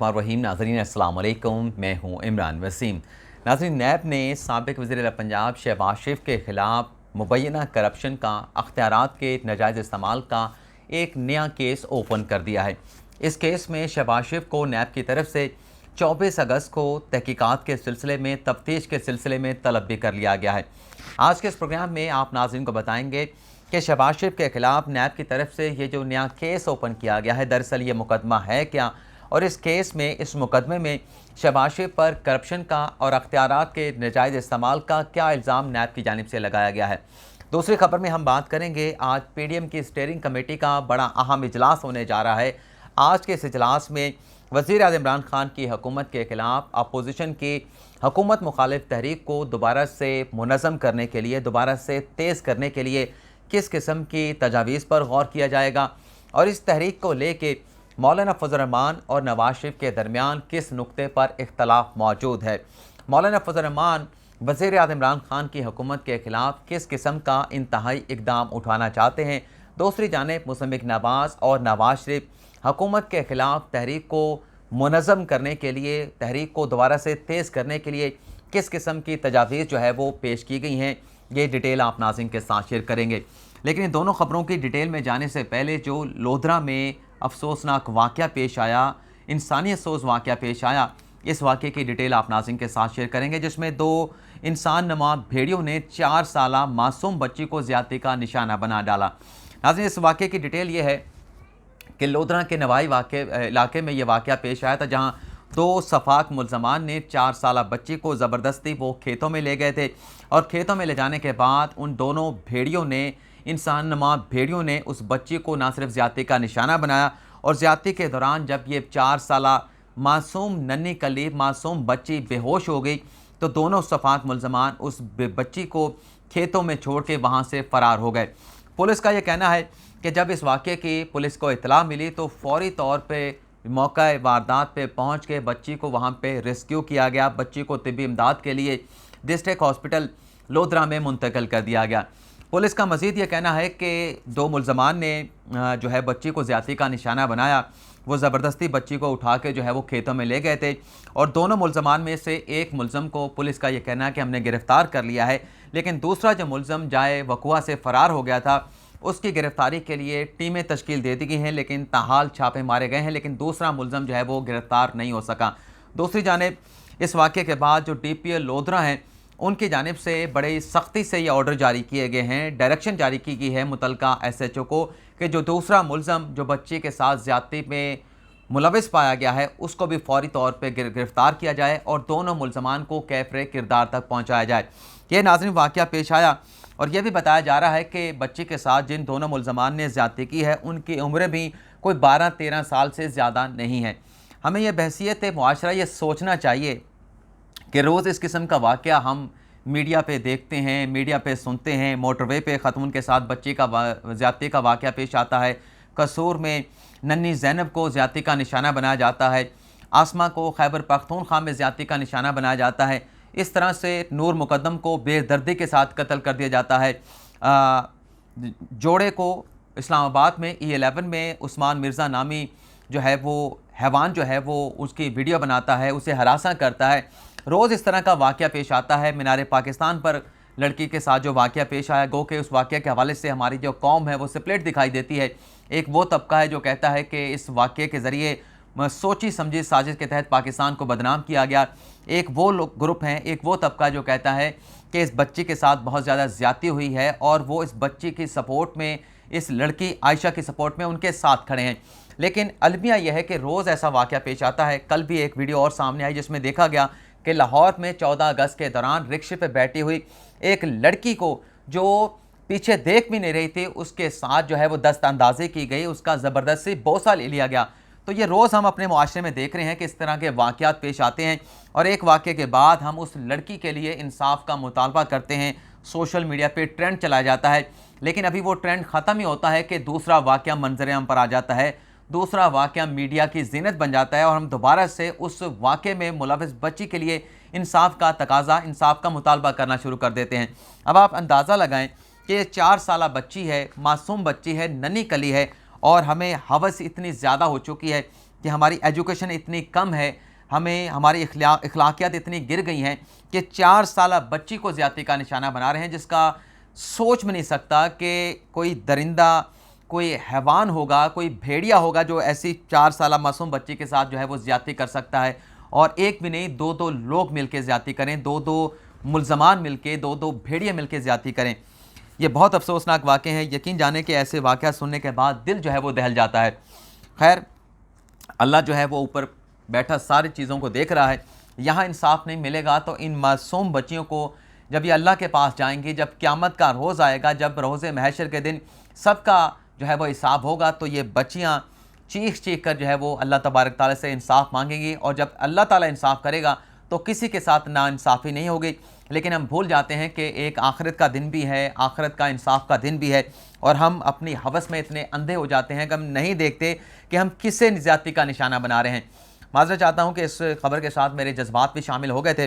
रहीम नाज़रीन अस्सलाम वालेकुम, मैं हूँ इमरान वसीम। नाज़रीन, नैब ने साबिक़ वज़ीर पंजाब शहबाज शरीफ के ख़िलाफ़ मुबैना करप्शन का अख्तियारात के नाजायज़ इस्तेमाल का एक नया केस ओपन कर दिया है। इस केस में शहबाज शरीफ को नैब की तरफ से 24 अगस्त को तहकीकात के सिलसिले में तफ्तीश के सिलसिले में तलब भी कर लिया गया है। आज के इस प्रोग्राम में आप नाज़रीन को बताएंगे कि शहबाज शरीफ के ख़िलाफ़ नैब की तरफ से ये जो नया केस ओपन किया गया है, दरअसल ये मुकदमा है क्या, और इस केस में, इस मुकदमे में शहबाज शरीफ पर करप्शन का और अख्तियारात के नाजायज़ इस्तेमाल का क्या इल्ज़ाम नैब की जानिब से लगाया गया है। दूसरी खबर में हम बात करेंगे, आज PDM की स्टीयरिंग कमेटी का बड़ा अहम इजलास होने जा रहा है। आज के इस इजलास में वज़ीर-ए-आज़म इमरान खान की हुकूमत के ख़िलाफ़ अपोजिशन की हुकूमत मुखालिफ तहरीक को दोबारा से मुनज़्ज़म करने के लिए, दोबारा से तेज़ करने के लिए किस किस्म की तजावीज़ पर गौर किया जाएगा, और इस तहरीक को लेके मौलाना फजल रहमान और नवाज शरीफ के दरमियान किस नुक्ते पर इख्तलाफ मौजूद है। मौलाना फजल रहमान वज़ीर-ए-आज़म इमरान खान की हुकूमत के ख़िलाफ़ किस किस्म का इंतहाई इक़दाम उठाना चाहते हैं। दूसरी जानिब मुसम्मिक नवाज़ और नवाज शरीफ हुकूमत के ख़िलाफ़ तहरीक को मुनज़्ज़म करने के लिए, तहरीक को दोबारा से तेज़ करने के लिए किस किस्म की तजावीज़ जो है वो पेश की गई हैं, ये डिटेल आप नाज़रीन के साथ शेयर करेंगे। लेकिन इन दोनों ख़बरों की डिटेल में जाने से पहले जो लोधरा में अफसोसनाक वाक़या पेश आया, इंसानियत सोज़ वाक़या पेश आया, इस वाक़े की डिटेल आप नाज़रीन के साथ शेयर करेंगे, जिसमें 2 इंसान नमा भेड़ियों ने 4 साला मासूम बच्ची को ज़्यादती का निशाना बना डाला। नाज़रीन, इस वाक़े की डिटेल ये है कि लोधरा के नवाई इलाके में ये वाक़या पेश आया था, जहाँ 2 सफाक मुल्ज़मान ने 4 साला बच्ची को ज़बरदस्ती वो खेतों में ले गए थे, और खेतों में ले जाने के बाद उन दोनों भेड़ियों ने, इंसान नमा भेड़ियों ने उस बच्ची को ना सिर्फ ज़्यादती का निशाना बनाया, और ज़्यादती के दौरान जब ये 4 साला मासूम नन्ही कलीब मासूम बच्ची बेहोश हो गई, तो दोनों सफाक मुल्ज़मान उस बच्ची को खेतों में छोड़ के वहाँ से फ़रार हो गए। पुलिस का ये कहना है कि जब इस वाक़े की पुलिस को इत्तला मिली तो फ़ौरी तौर पर मौका वारदात पे पहुँच के बच्ची को वहाँ पे रेस्क्यू किया गया। बच्ची को तिब्बी इमदाद के लिए डिस्ट्रिक्ट हॉस्पिटल लोधरा में मुंतकिल कर दिया गया। पुलिस का मज़ीद ये कहना है कि 2 मुल्ज़मान ने जो है बच्ची को ज़्यादती का निशाना बनाया। वो ज़बरदस्ती बच्ची को उठा के जो है वो खेतों में ले गए थे, और दोनों मुल्ज़मान में से एक मुल्ज़म को पुलिस का ये कहना है कि हमने गिरफ़्तार कर लिया है, लेकिन दूसरा जो मुल्ज़म जाए वक़ुआ से फ़रार हो गया था, उसकी गिरफ़्तारी के लिए टीमें तश्कील दे दी गई हैं, लेकिन ताहाल छापे मारे गए हैं, लेकिन दूसरा मुल्ज़म जो है वो गिरफ़्तार नहीं हो सका। दूसरी जानिब इस वाक़े के बाद जो DPO लोधरा हैं, उनकी जानिब से बड़ी सख्ती से ये ऑर्डर जारी किए गए हैं, डायरेक्शन जारी की गई है मुतलका SHO को कि जो दूसरा मुल्ज़म जो बच्ची के साथ ज़्यादती में मुलविस पाया गया है, उसको भी फ़ौरी तौर पे गिरफ़्तार किया जाए और दोनों मुल्ज़मान को कैफ़रे किरदार तक पहुँचाया जाए। ये नाज़रीन वाक़या पेश आया, और यह भी बताया जा रहा है कि बच्ची के साथ जिन दोनों मुल्ज़मान ने ज़्यादती की है, उनकी उम्रें भी कोई 12-13 साल से ज़्यादा नहीं है। हमें यह बहसीत मुआशरा ये सोचना चाहिए कि रोज़ इस किस्म का वाक़या हम मीडिया पे देखते हैं, मीडिया पे सुनते हैं। मोटरवे पे ख़तून के साथ बच्ची का ज़्यादती का वाक़या पेश आता है। कसूर में नन्ही ज़ैनब को ज़्यादती का निशाना बनाया जाता है। आसमा को खैबर पख्तूनख्वा में ज़्यादती का निशाना बनाया जाता है। इस तरह से नूर मुक़द्दम को बेदर्दी के साथ कत्ल कर दिया जाता है। जोड़े को इस्लामाबाद में E11 में उस्मान मिर्ज़ा नामी जो है वो हैवान जो है वो उसकी वीडियो बनाता है, उसे हरासा करता है। रोज़ इस तरह का वाक़या पेश आता है। मीनार पाकिस्तान पर लड़की के साथ जो वाक़या पेश आया, गो के उस वाक़ये के हवाले से हमारी जो कौम है वो स्प्लिट दिखाई देती है। एक वो तबका है जो कहता है कि इस वाक़ये के ज़रिए सोची समझी साजिश के तहत पाकिस्तान को बदनाम किया गया। एक वो लोग ग्रुप हैं, एक वो तबका जो कहता है कि इस बच्ची के साथ बहुत ज़्यादा ज़्यादती हुई है, और वो इस बच्ची की सपोर्ट में, इस लड़की आयशा की सपोर्ट में उनके साथ खड़े हैं। लेकिन अलमिया यह है कि रोज़ ऐसा वाक़या पेश आता है। कल भी एक वीडियो और सामने आई जिसमें देखा गया कि लाहौर में 14 अगस्त के दौरान रिक्शे पे बैठी हुई एक लड़की को, जो पीछे देख भी नहीं रही थी, उसके साथ जो है वो दस्तअंदाज़ी की गई, उसका ज़बरदस्ती बोसा ले लिया गया। तो ये रोज़ हम अपने मुआशरे में देख रहे हैं कि इस तरह के वाक़यात पेश आते हैं, और एक वाक़े के बाद हम उस लड़की के लिए इंसाफ का मुतालबा करते हैं। सोशल मीडिया पे ट्रेंड चलाया जाता है, लेकिन अभी वो ट्रेंड ख़त्म ही होता है कि दूसरा वाक़या मंजर-ए-आम पर आ जाता है, दूसरा वाक़या मीडिया की ज़ीनत बन जाता है, और हम दोबारा से उस वाक़े में मुलविस बच्ची के लिए इंसाफ का तकाज़ा, इंसाफ का मुतालबा करना शुरू कर देते हैं। अब आप अंदाज़ा लगाएं कि ये 4 साला बच्ची है, मासूम बच्ची है, नन्ही कली है, और हमें हवस इतनी ज़्यादा हो चुकी है कि हमारी एजुकेशन इतनी कम है, हमें हमारी अखलाकियात इतनी गिर गई हैं कि 4 साल बच्ची को ज़्यादती का निशाना बना रहे हैं, जिसका सोच में नहीं सकता कि कोई दरिंदा, कोई हैवान होगा, कोई भेड़िया होगा जो ऐसी 4 साल मासूम बच्ची के साथ जो है वो ज़्यादती कर सकता है। और एक भी नहीं, 2-2 लोग मिलकर ज़्यादती करें, 2-2 मुल्ज़मान मिलके, 2-2 भेड़िए मिलकर ज़्यादती करें। ये बहुत अफसोसनाक वाक़े हैं। यकीन जाने कि ऐसे वाक़या सुनने के बाद दिल जो है वो दहल जाता है। खैर, अल्लाह जो है वो ऊपर बैठा सारी चीज़ों को देख रहा है। यहाँ इंसाफ नहीं मिलेगा तो इन मासूम बच्चियों को जब ये अल्लाह के पास जाएंगी, जब क़यामत का रोज़ आएगा, जब रोज़े महशर के दिन सबका जो है वो हिसाब होगा, तो ये बच्चियाँ चीख चीख कर जो है वो अल्लाह तबारक ताला से इंसाफ मांगेंगी। और जब अल्लाह ताला इंसाफ करेगा तो किसी के साथ नाइंसाफ़ी नहीं होगी। लेकिन हम भूल जाते हैं कि एक आखिरत का दिन भी है, आखिरत का इंसाफ का दिन भी है, और हम अपनी हवस में इतने अंधे हो जाते हैं कि हम नहीं देखते कि हम किसे ज़्यादती का निशाना बना रहे हैं। माज़रत चाहता हूँ कि इस खबर के साथ मेरे जज्बात भी शामिल हो गए थे।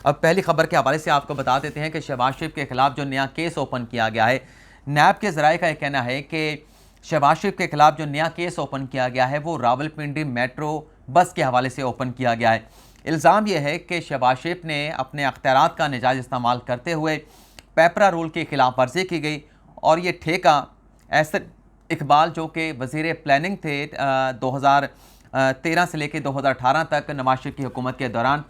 अब पहली खबर के हवाले से आपको बता देते हैं कि शहबाज शरीफ के ख़िलाफ़ जो नया केस ओपन किया गया है, नैब के ज़राए का यह कहना है कि शहबाज शरीफ के ख़िलाफ़ जो नया केस ओपन किया गया है वो रावलपिंडी मेट्रो बस के हवाले से ओपन किया गया है। इल्ज़ाम यह है कि शहबाज शरीफ ने अपने अख्तियारात का नाजायज़ इस्तेमाल करते हुए पेपरा रूल की खिलाफ वर्जी की गई, और ये ठेका एहसन इकबाल जो कि वज़ीर प्लानिंग थे 2013 से लेकर 2018 तक नवाज शरीफ की हुकूमत के दौरान,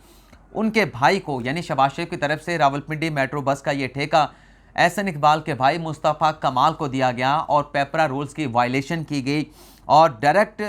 उनके भाई को यानी शहबाज शरीफ की तरफ से रावलपिंडी मेट्रो बस का ये ठेका एहसन इकबाल के भाई मुस्तफ़ा कमाल को दिया गया और पेपरा रूल्स की वायलेशन की गई, और डायरेक्ट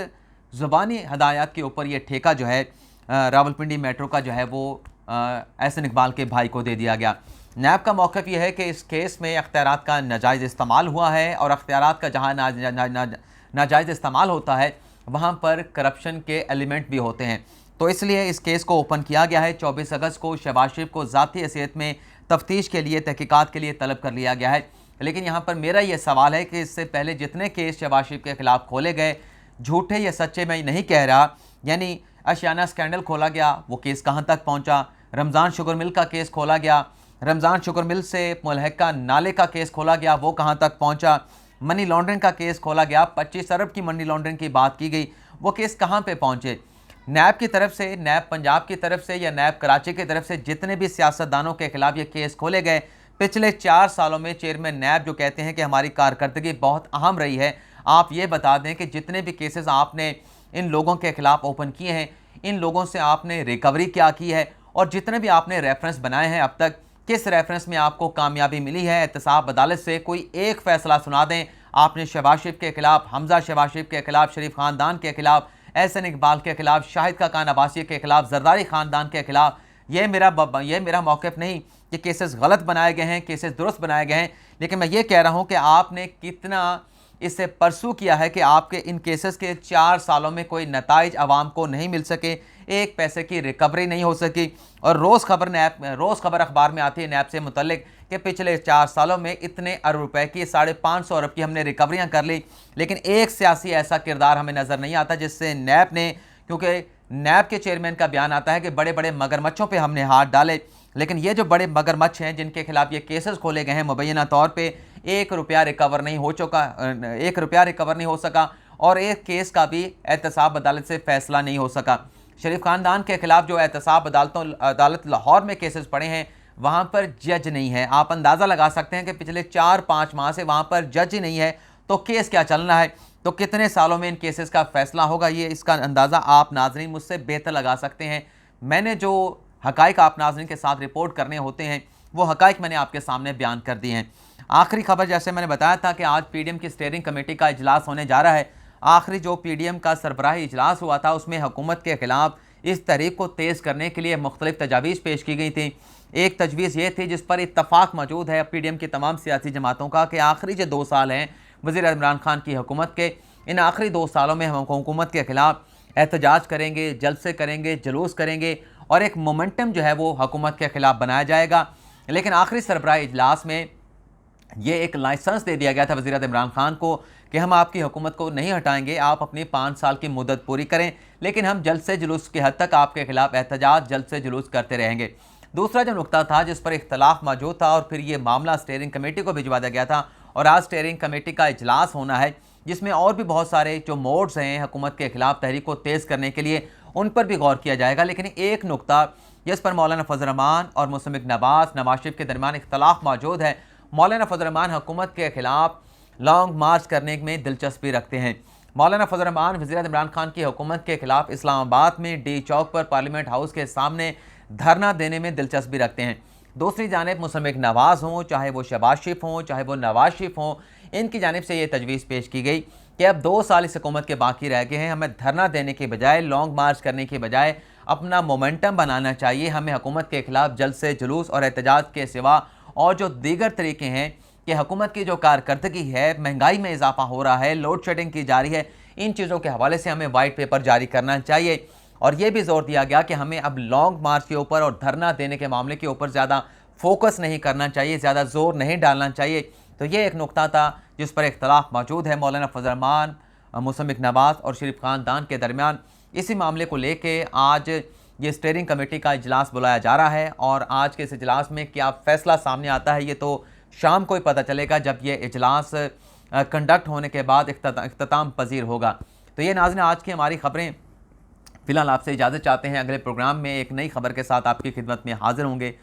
ज़ुबानी हदायत के ऊपर ये ठेका जो है रावलपिंडी मेट्रो का जो है वो एहसन इकबाल के भाई को दे दिया गया। नैब का मौक़िफ़ ये है कि इस केस में अख्तियारात का नाजायज़ इस्तेमाल हुआ है, और अख्तियारात का जहाँ नाजायज़ इस्तेमाल होता है वहाँ पर करप्शन के एलिमेंट भी होते हैं। तो इसलिए इस केस को ओपन किया गया है। 24 अगस्त को शहबाज शरीफ को ज़ाती हैसियत में तफ्तीश के लिए, तहकीकात के लिए तलब कर लिया गया है। लेकिन यहाँ पर मेरा ये सवाल है कि इससे पहले जितने केस शहबाज शरीफ के ख़िलाफ़ खोले गए, झूठे या सच्चे मैं नहीं कह रहा, यानी आशियाना स्कैंडल खोला गया, वो केस कहाँ तक पहुँचा? रमज़ान शुगर मिल का केस खोला गया, रमज़ान शुगर मिल से मुल्हिका नाले का केस खोला गया, वो कहाँ तक पहुँचा? मनी लॉन्ड्रिंग का केस खोला गया, 25 अरब की मनी लॉन्ड्रिंग की बात की गई, वो केस कहाँ पे पहुँचे? नैब की तरफ से, नैब पंजाब की तरफ से या नैब कराची की तरफ से जितने भी सियासतदानों के खिलाफ ये केस खोले गए, पिछले 4 सालों में चेयरमैन नैब जो कहते हैं कि हमारी कारकर्दगी बहुत अहम रही है, आप ये बता दें कि जितने भी केसेस आपने इन लोगों के खिलाफ ओपन किए हैं, इन लोगों से आपने रिकवरी क्या की है, और जितने भी आपने रेफरेंस बनाए हैं अब तक, किस रेफरेंस में आपको कामयाबी मिली है? एहतसाब अदालत से कोई एक फ़ैसला सुना दें। आपने शहबाज शरीफ के खिलाफ, हमजा शहबाज शरीफ के खिलाफ, शरीफ ख़ानदान के खिलाफ, एहसन इकबाल के खिलाफ, शाहिद खाकान अब्बासी के खिलाफ, जरदारी ख़ानदान के खिलाफ, ये मेरा मौक़िफ़ नहीं कि केसेस गलत बनाए गए हैं, केसेस दुरुस्त बनाए गए हैं, लेकिन मैं ये कह रहा हूँ कि आपने कितना इससे परसू किया है कि आपके इन केसेस के 4 सालों में कोई नताइज आवाम को नहीं मिल सके, एक पैसे की रिकवरी नहीं हो सकी। और रोज़ खबर अखबार में आती है नैब से मुतल्लिक कि पिछले 4 सालों में इतने अरब रुपए की, 550 अरब की हमने रिकवरियाँ कर ली, लेकिन एक सियासी ऐसा किरदार हमें नज़र नहीं आता जिससे नैब ने, क्योंकि नैब के चेयरमैन का बयान आता है कि बड़े बड़े मगरमच्छों पर हमने हाथ डाले, लेकिन ये जो बड़े मगरमच्छ हैं जिनके खिलाफ ये केसेस खोले गए हैं, मुबैना तौर पे 1 रुपया रिकवर नहीं हो चुका, 1 रुपया रिकवर नहीं हो सका, और एक केस का भी एहतसाब अदालत से फ़ैसला नहीं हो सका। शरीफ ख़ानदान के खिलाफ जो एहतसाब अदालत लाहौर में केसेस पड़े हैं, वहाँ पर जज नहीं है। आप अंदाज़ा लगा सकते हैं कि पिछले 4-5 माह से वहाँ पर जज ही नहीं है, तो केस क्या चलना है? तो कितने सालों में इन केसेस का फ़ैसला होगा, ये इसका अंदाज़ा आप नाज़रीन मुझसे बेहतर लगा सकते हैं। मैंने जो हक़ाइक़ आप नाज़रीन के साथ रिपोर्ट करने होते हैं, वो हक़ाइक़ मैंने आपके सामने बयान कर दिए हैं। आखिरी खबर, जैसे मैंने बताया था कि आज पीडीएम की स्टीयरिंग कमेटी का इजलास होने जा रहा है। आखिरी जो पीडीएम का सरबराही इजलास हुआ था, उसमें हुकूमत के खिलाफ इस तहरीक को तेज़ करने के लिए मुख्तलिफ तजावीज़ पेश की गई थी। एक तजवीज़ ये थी जिस पर इत्तफाक मौजूद है पीडीएम की तमाम सियासी जमातों का कि आखिरी जो 2 साल हैं वज़ीर इमरान खान की हुकूमत के, इन आखिरी 2 सालों में हम हुकूमत के खिलाफ एहतजाज करेंगे, जलसे करेंगे, जुलूस करेंगे, और एक मोमेंटम जो है वो हुकूमत के खिलाफ बनाया जाएगा। लेकिन आखिरी सरबराही इजलास में ये एक लाइसेंस दे दिया गया था वज़ीर इमरान खान को कि हम आपकी हुकूमत को नहीं हटाएंगे, आप अपनी 5 साल की मुद्दत पूरी करें, लेकिन हम जल्द से जुलूस की हद तक आपके खिलाफ एहतजाज, जल्द से जुलूस करते रहेंगे। दूसरा जो नुकता था जिस पर इख्तलाफ मौजूद था, और फिर ये मामला स्टीयरिंग कमेटी को भिजवा दिया गया था, और आज स्टीयरिंग कमेटी का इजलास होना है, जिसमें और भी बहुत सारे जो मोड्स हैं हुकूमत के खिलाफ तहरीक को तेज़ करने के लिए, उन पर भी गौर किया जाएगा। लेकिन एक नुकता जिस पर मौलाना फजल रहमान और मुस्तमिक नवाज शरीफ के दरमियान इख्तलाफ मौजूद है, मौलाना फजल रहमान हुकूमत के खिलाफ लॉन्ग मार्च करने में दिलचस्पी रखते हैं। मौलाना फजल रहमान वज़ीर इमरान खान की हुकूमत के खिलाफ इस्लामाबाद में डी चौक पर पार्लियामेंट हाउस के सामने धरना देने में दिलचस्पी रखते हैं। दूसरी जानिब मुस्तमिक नवाज हों, चाहे वो शहबाज शरीफ हों, चाहे वो नवाज शरीफ हों, इनकी जानिब से ये तजवीज़ पेश की गई कि अब 2 साल इस हुकूमत के बाकी रह गए हैं, हमें धरना देने के बजाय, लॉन्ग मार्च करने के बजाय अपना मोमेंटम बनाना चाहिए। हमें हुकूमत के खिलाफ जलसे, जुलूस और एहतजाज के सिवा और जो दीगर तरीके हैं कि हुकूमत की जो कारकर्दगी है, महंगाई में इजाफा हो रहा है, लोड शेडिंग की जा रही है, इन चीज़ों के हवाले से हमें वाइट पेपर जारी करना चाहिए। और ये भी जोर दिया गया कि हमें अब लॉन्ग मार्च के ऊपर और धरना देने के मामले के ऊपर ज़्यादा फोकस नहीं करना चाहिए, ज़्यादा जोर नहीं डालना चाहिए। तो ये एक नुकता था जिस पर इख्तलाफ मौजूद है मौलाना फजल रहमान, मुस्तमिक नवाज और शरीफ खानदान के दरमियान। इसी मामले को लेके आज ये स्टीयरिंग कमेटी का इजलास बुलाया जा रहा है और आज के इस इजलास में क्या फ़ैसला सामने आता है ये तो शाम को ही पता चलेगा, जब ये इजलास कंडक्ट होने के बाद इख्तिताम पजीर होगा। तो ये नाज़रीन आज की हमारी ख़बरें। फ़िलहाल आपसे इजाज़त चाहते हैं, अगले प्रोग्राम में एक नई खबर के साथ आपकी खिदमत में हाज़िर होंगे।